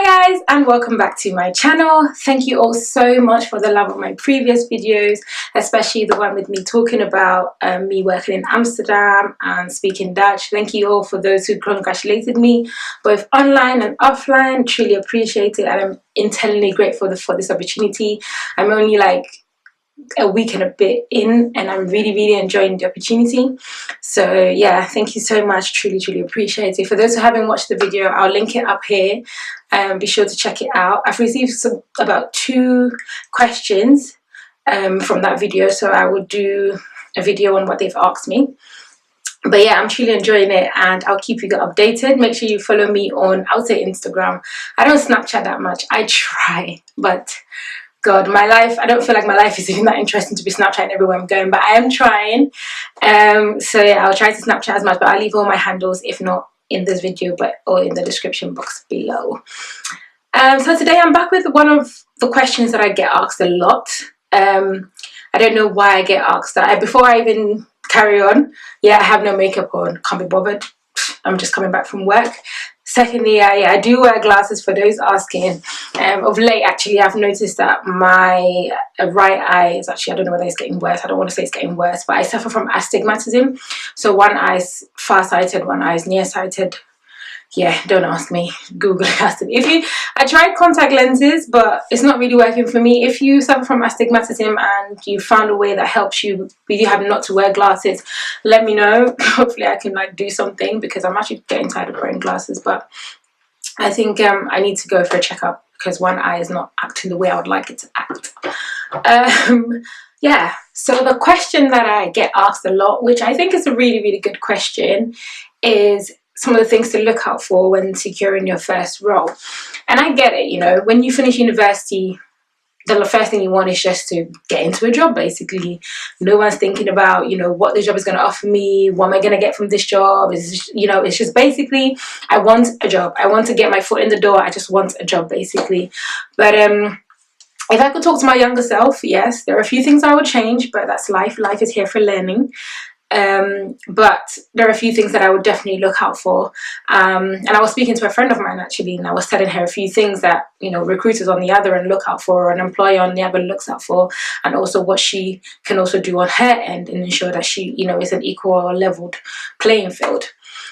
Hi guys, and welcome back to my channel. Thank you all so much for the love of my previous videos, especially the one with me talking about me working in Amsterdam and speaking Dutch. Thank you all for those who congratulated me both online and offline. Truly appreciate it, and I'm internally grateful for this opportunity. I'm only like a week and a bit in, and I'm really enjoying the opportunity. So yeah, thank you so much. Truly appreciate it. For those who haven't watched the video, I'll link it up here. Be sure to check it out. I've received about 2 questions from that video, so I will do a video on what they've asked me. But yeah, I'm truly enjoying it, and I'll keep you updated. Make sure you follow me on, I would say, Instagram. I don't Snapchat that much. I try, but God, my life, I don't feel like my life is even that interesting to be Snapchatting everywhere I'm going, but I am trying. So yeah, I'll try to Snapchat as much, but I'll leave all my handles, if not in this video, or in the description box below. So today I'm back with one of the questions that I get asked a lot. I don't know why I get asked that. Before I even carry on, yeah, I have no makeup on, can't be bothered. I'm just coming back from work. Secondly, I do wear glasses, for those asking. Of late, actually, I've noticed that my right eye is actually, I don't know whether it's getting worse. I don't want to say it's getting worse, but I suffer from astigmatism. So one eye is far-sighted, one eye is nearsighted. Yeah, don't ask me. Google it. I tried contact lenses, but it's not really working for me. If you suffer from astigmatism and you found a way that helps you with you having not to wear glasses, let me know. Hopefully I can do something, because I'm actually getting tired of wearing glasses. But I think I need to go for a checkup, because one eye is not acting the way I would like it to act. Yeah, so the question that I get asked a lot, which I think is a really good question, is some of the things to look out for when securing your first role. And I get it, you know, when you finish university, the first thing you want is just to get into a job, basically. No one's thinking about, you know, what the job is going to offer me, what am I going to get from this job. It's just basically, I want a job. I want to get my foot in the door. I just want a job, basically. But if I could talk to my younger self, yes, there are a few things I would change, but that's life. Life is here for learning. But there are a few things that I would definitely look out for. And I was speaking to a friend of mine, actually, and I was telling her a few things that, you know, recruiters on the other end look out for, or an employer on the other looks out for, and also what she can also do on her end and ensure that she, you know, is an equal or leveled playing field.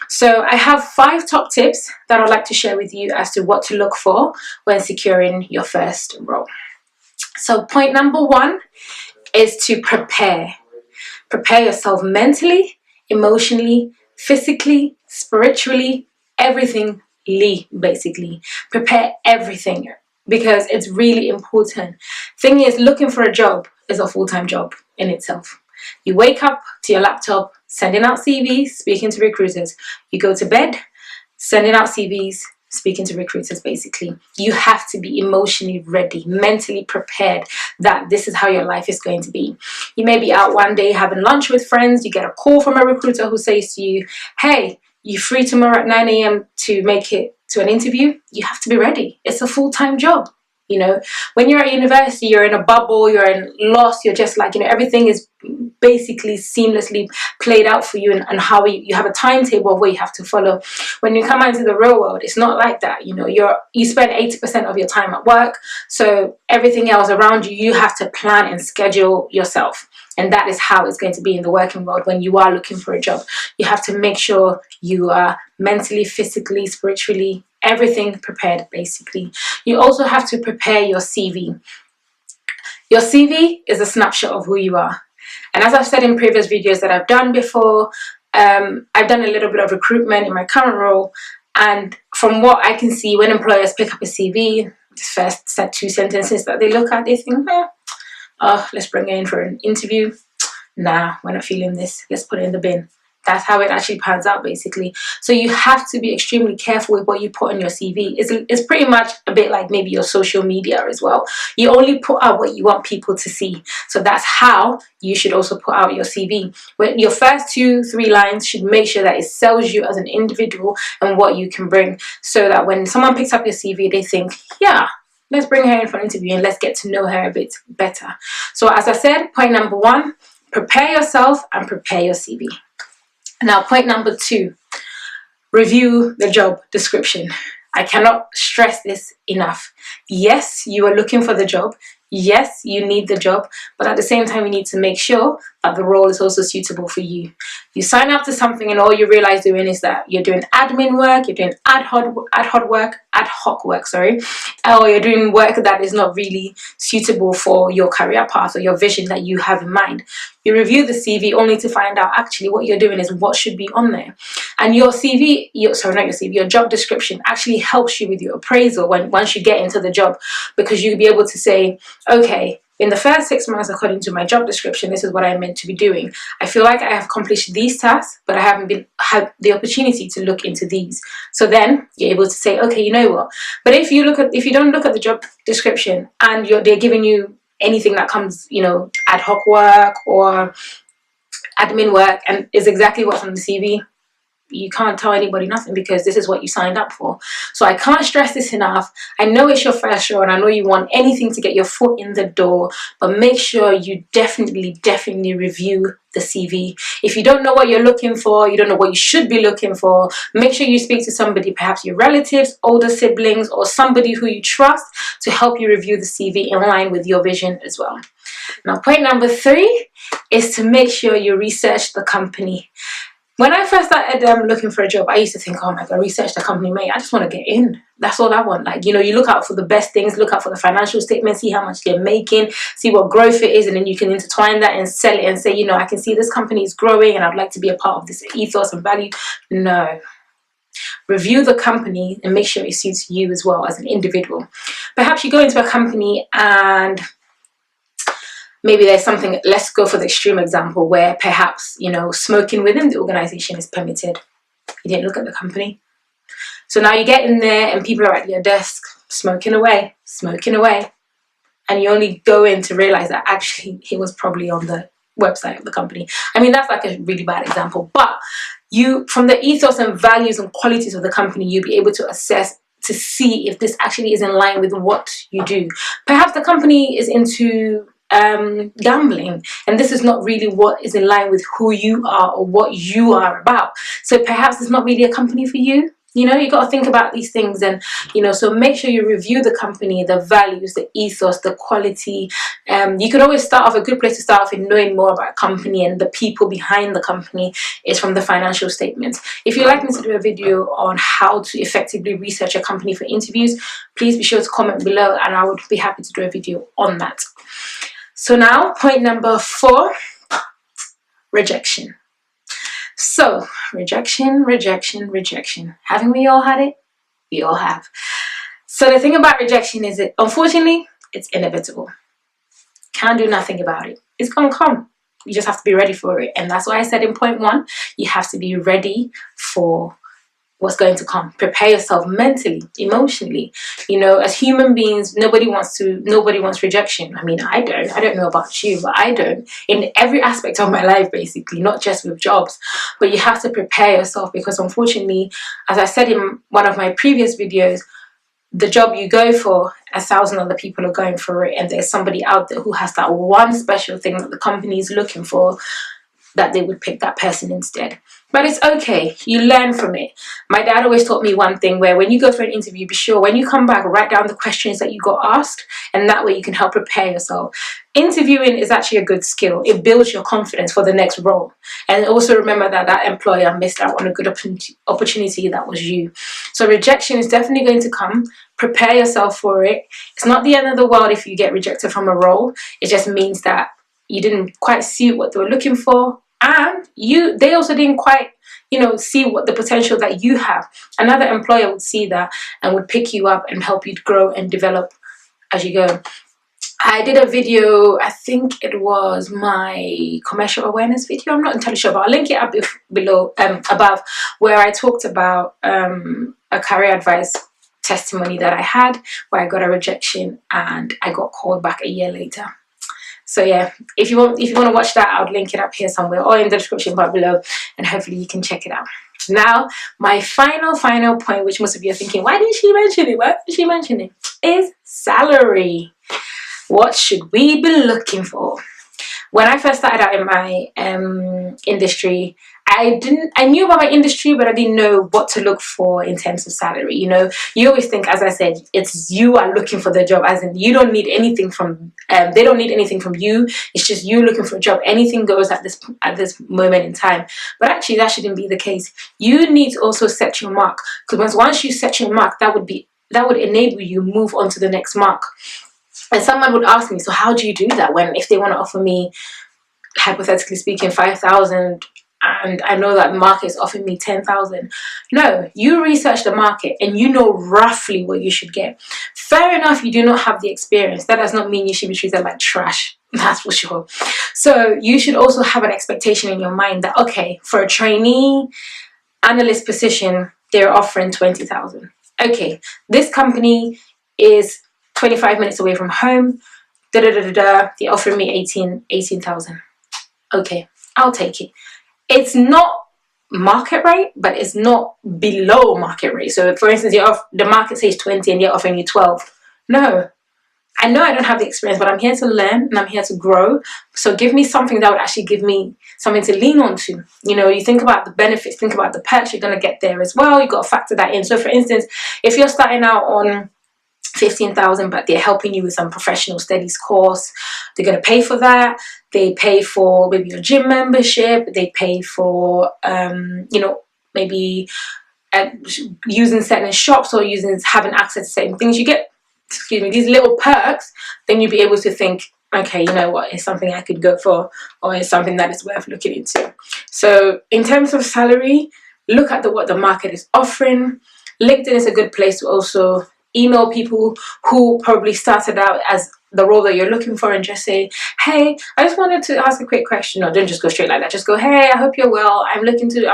So I have 5 top tips that I'd like to share with you as to what to look for when securing your first role. So point number 1 is to prepare. Prepare yourself mentally, emotionally, physically, spiritually, everything, basically. Prepare everything, because it's really important. Thing is, looking for a job is a full-time job in itself. You wake up to your laptop, sending out CVs, speaking to recruiters. You go to bed, sending out CVs, speaking to recruiters, basically. You have to be emotionally ready, mentally prepared that this is how your life is going to be. You may be out one day having lunch with friends, you get a call from a recruiter who says to you, hey, you free tomorrow at 9 a.m. to make it to an interview? You have to be ready. It's a full-time job. You know, when you're at university, you're in a bubble, you're lost, you're just like, you know, everything is basically seamlessly played out for you, and how you have a timetable of what you have to follow. When you come out into the real world, it's not like that. You know, you spend 80% of your time at work, so everything else around you, you have to plan and schedule yourself. And that is how it's going to be in the working world when you are looking for a job. You have to make sure you are mentally, physically, spiritually, everything prepared, basically. You also have to prepare your CV. Your CV is a snapshot of who you are. And as I've said in previous videos that I've done before, I've done a little bit of recruitment in my current role. And from what I can see, when employers pick up a CV, the first 2 sentences that they look at, they think, oh, let's bring her in for an interview. Nah, we're not feeling this. Let's put it in the bin. That's how it actually pans out, basically. So you have to be extremely careful with what you put on your CV. It's pretty much a bit like maybe your social media as well. You only put out what you want people to see. So that's how you should also put out your CV. When your first 2-3 lines should make sure that it sells you as an individual and what you can bring, so that when someone picks up your CV, they think, yeah, let's bring her in for an interview and let's get to know her a bit better. So as I said, point number 1, prepare yourself and prepare your CV. Now, point number 2, review the job description. I cannot stress this enough. Yes, you are looking for the job. Yes, you need the job, but at the same time, you need to make sure that the role is also suitable for you. You sign up to something and all you realize doing is that you're doing admin work, you're doing ad hoc work, or you're doing work that is not really suitable for your career path or your vision that you have in mind. You review the CV only to find out actually what you're doing is what should be on there. And your your job description actually helps you with your appraisal once you get into the job, because you'll be able to say, okay, in the first 6 months, according to my job description, this is what I meant to be doing. I feel like I have accomplished these tasks, but I haven't had the opportunity to look into these. So then you're able to say, okay, you know what? But if you don't look at the job description and they're giving you anything that comes, ad hoc work or admin work and is exactly what's on the CV, you can't tell anybody nothing, because this is what you signed up for. So I can't stress this enough. I know it's your first role and I know you want anything to get your foot in the door, but make sure you definitely review the CV. If you don't know what you're looking for, you don't know what you should be looking for, make sure you speak to somebody, perhaps your relatives, older siblings, or somebody who you trust to help you review the CV in line with your vision as well. Now, point number 3 is to make sure you research the company. When I first started looking for a job, I used to think, oh my God, research the company, mate. I just want to get in. That's all I want. You look out for the best things, look out for the financial statements, see how much they're making, see what growth it is, and then you can intertwine that and sell it and say, I can see this company is growing and I'd like to be a part of this ethos and value. No. Review the company and make sure it suits you as well as an individual. Perhaps you go into a company and maybe there's something, let's go for the extreme example where perhaps, smoking within the organization is permitted. You didn't look at the company. So now you get in there and people are at your desk smoking away. And you only go in to realize that actually it was probably on the website of the company. I mean, that's like a really bad example. But from the ethos and values and qualities of the company, you'll be able to assess to see if this actually is in line with what you do. Perhaps the company is into gambling, and this is not really what is in line with who you are or what you are about. So perhaps it's not really a company for you. You got to think about these things, and so make sure you review the company, the values, the ethos, the quality. You can always start off, a good place to start off in knowing more about a company and the people behind the company is from the financial statements. If you'd like me to do a video on how to effectively research a company for interviews, please be sure to comment below and I would be happy to do a video on that. So now, point number 4, rejection. So, rejection. Haven't we all had it? We all have. So the thing about rejection is that, unfortunately, it's inevitable. Can't do nothing about it. It's gonna come. You just have to be ready for it. And that's why I said in point 1, you have to be ready for what's going to come. Prepare yourself mentally, emotionally. As human beings, nobody wants rejection. I mean, I don't know about you, but I don't, in every aspect of my life, basically, not just with jobs. But you have to prepare yourself, because unfortunately, as I said in one of my previous videos, the job you go for, 1,000 other people are going for it, and there's somebody out there who has that one special thing that the company is looking for, that they would pick that person instead. But it's okay, you learn from it. My dad always taught me one thing, where when you go for an interview, be sure when you come back, write down the questions that you got asked, and that way you can help prepare yourself. Interviewing is actually a good skill. It builds your confidence for the next role. And also remember that employer missed out on a good opportunity that was you. So rejection is definitely going to come. Prepare yourself for it. It's not the end of the world if you get rejected from a role. It just means that you didn't quite see what they were looking for, and they also didn't quite see what the potential that you have. Another employer would see that and would pick you up and help you grow and develop as you go. I did a video, I think it was my commercial awareness video, I'm not entirely sure, but I'll link it up below, above, where I talked about a career advice testimony that I had, where I got a rejection and I got called back a year later. So yeah, if you want to watch that, I'll link it up here somewhere or in the description bar below, and hopefully you can check it out. Now, my final point, which most of you are thinking, why didn't she mention it? Why didn't she mention it? Is salary. What should we be looking for? When I first started out in my industry, I knew about my industry, but I didn't know what to look for in terms of salary. You know, you always think, as I said, it's you are looking for the job, as in you don't need anything from they don't need anything from you. It's just you looking for a job. Anything goes at this moment in time. But actually, that shouldn't be the case. You need to also set your mark, because once you set your mark, that would enable you move on to the next mark. And someone would ask me, so how do you do that when if they want to offer me, hypothetically speaking, 5,000, and I know that the market is offering me 10,000. No, you research the market and you know roughly what you should get. Fair enough, you do not have the experience. That does not mean you should be treated like trash. That's for sure. So you should also have an expectation in your mind that, okay, for a trainee analyst position, they're offering 20,000. Okay, this company is 25 minutes away from home. They're offering me 18,000. Okay, I'll take it. It's not market rate, but it's not below market rate. So for instance, the market says 20 and they're offering you 12. No, I know I don't have the experience, but I'm here to learn and I'm here to grow. So give me something that would actually give me something to lean on to. You know, you think about the benefits, think about the perks you're going to get there as well. You've got to factor that in. So for instance, if you're starting out on 15,000, but they're helping you with some professional studies course, they're going to pay for that. They pay for maybe your gym membership. They pay for you know, maybe using certain shops or having access to certain things. You get, excuse me, these little perks. Then you'll be able to think, okay, you know what, it's something I could go for, or it's something that is worth looking into. So in terms of salary, look at what the market is offering. LinkedIn is a good place to also email people who probably started out as the role that you're looking for and just say, hey, I just wanted to ask a quick question. No, don't just go straight like that. Just go, hey, I hope you're well. I'm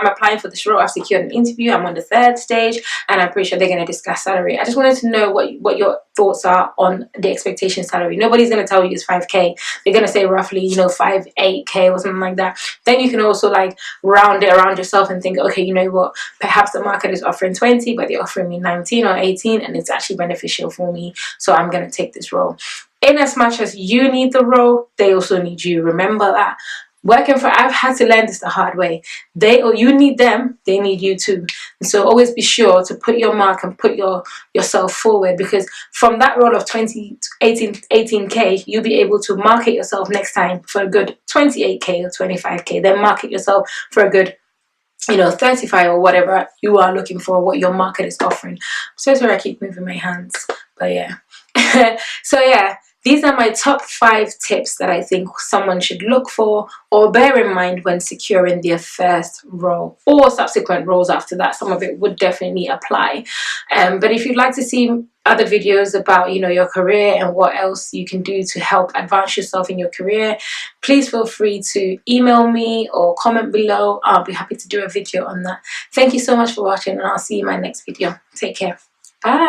applying for this role. I've secured an interview. I'm on the 3rd stage and I'm pretty sure they're going to discuss salary. I just wanted to know what your thoughts are on the expectation salary. Nobody's going to tell you it's 5K. They're going to say roughly, you know, 8K or something like that. Then you can also like round it around yourself and think, okay, you know what, perhaps the market is offering 20, but they're offering me 19 or 18 and it's actually beneficial for me. So I'm going to take this role. In as much as you need the role, they also need you. Remember that. I've had to learn this the hard way. You need them, they need you too. And so always be sure to put your mark and put yourself forward, because from that role of 18K, you'll be able to market yourself next time for a good 28K or 25K. Then market yourself for a good, you know, 35 or whatever you are looking for, what your market is offering. I'm so sorry I keep moving my hands, but yeah. So yeah, these are my top 5 tips that I think someone should look for or bear in mind when securing their first role or subsequent roles after that. Some of it would definitely apply. But if you'd like to see other videos about, you know, your career and what else you can do to help advance yourself in your career, please feel free to email me or comment below. I'll be happy to do a video on that. Thank you so much for watching and I'll see you in my next video. Take care. Bye.